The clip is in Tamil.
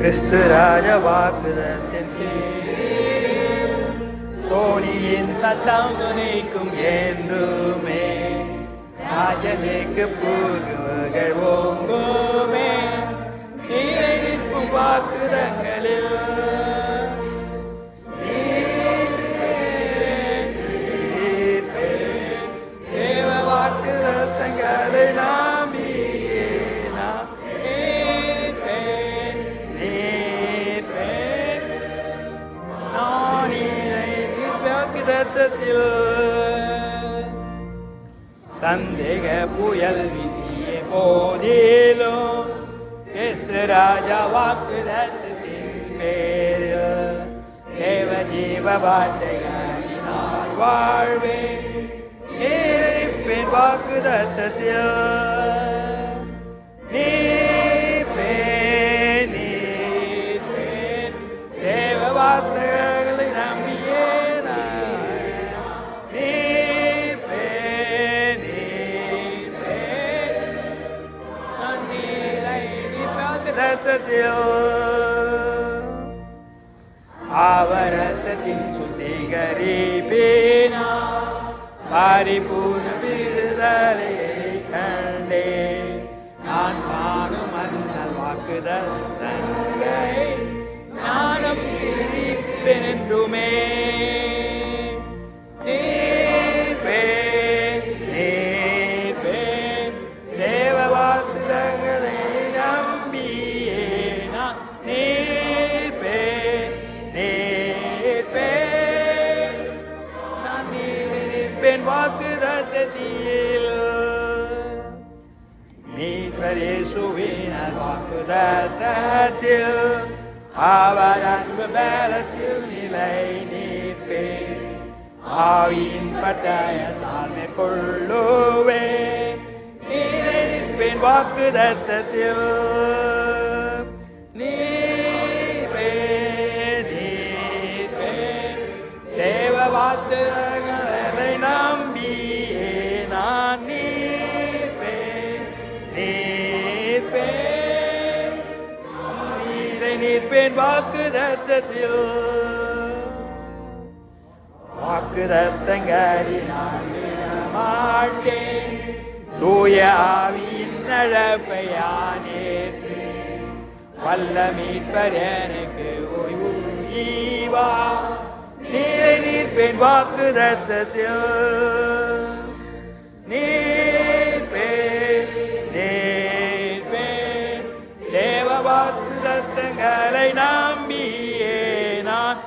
கிறிஸ்து ராஜ வாக்குதத்தின் தோணியின் சத்தம் துணைக்கும் என்றுமே ராஜனுக்கு புகுகள் ஓங்குமே நீரை நிற்கும் வாக்குதங்களில் தேவ வாக்குதத்தங்களை சந்தேக புயல் வீசிய போதிலும் கிறிஸ்து ராஜா வாக்குதத்தின் பேரில் தேவ ஜீவ வார்த்தைகளினால் வாழ்வே நீரிப்பின் வாக்குதத்தில் தேவ வார்த்தைகளை நம்பியே அவரத்தின் சுத்திகரிப்பேனா பரிபூர்ண விடுதலை கண்டே நான் காணும் அந்த வாக்குதத்தங்களை ஞானம் திருப்பேன் என்றுமே தேவ வாக்குதங்களை நம்பியே நான் வாக்குதத்தில் மீட்பரேசுவின் வாக்குதத்தில் அவர் அன்பு பலத்தில் நிலை நிற்பேன் ஆவியின் பட்டயத்தால் மேற்கொள்ளுவே நிலை நிற்பேன் வாக்குதத்தில் தேவ வாக்குதங்களை நம்பியே நான் நீர்ப்பேன் வாக்குதத்தில் வாக்குதத்தங்கடி நான் மாட்டேன் தூய ஆவியின் நடப்பையானேற்று வல்ல மீட்பர் எனக்கு ஓய்வு ஈவா நீரை நீர்ப்பேன் வாக்குதத்தில் தேவ வாக்குதத்தங்களை நம்பியே நான்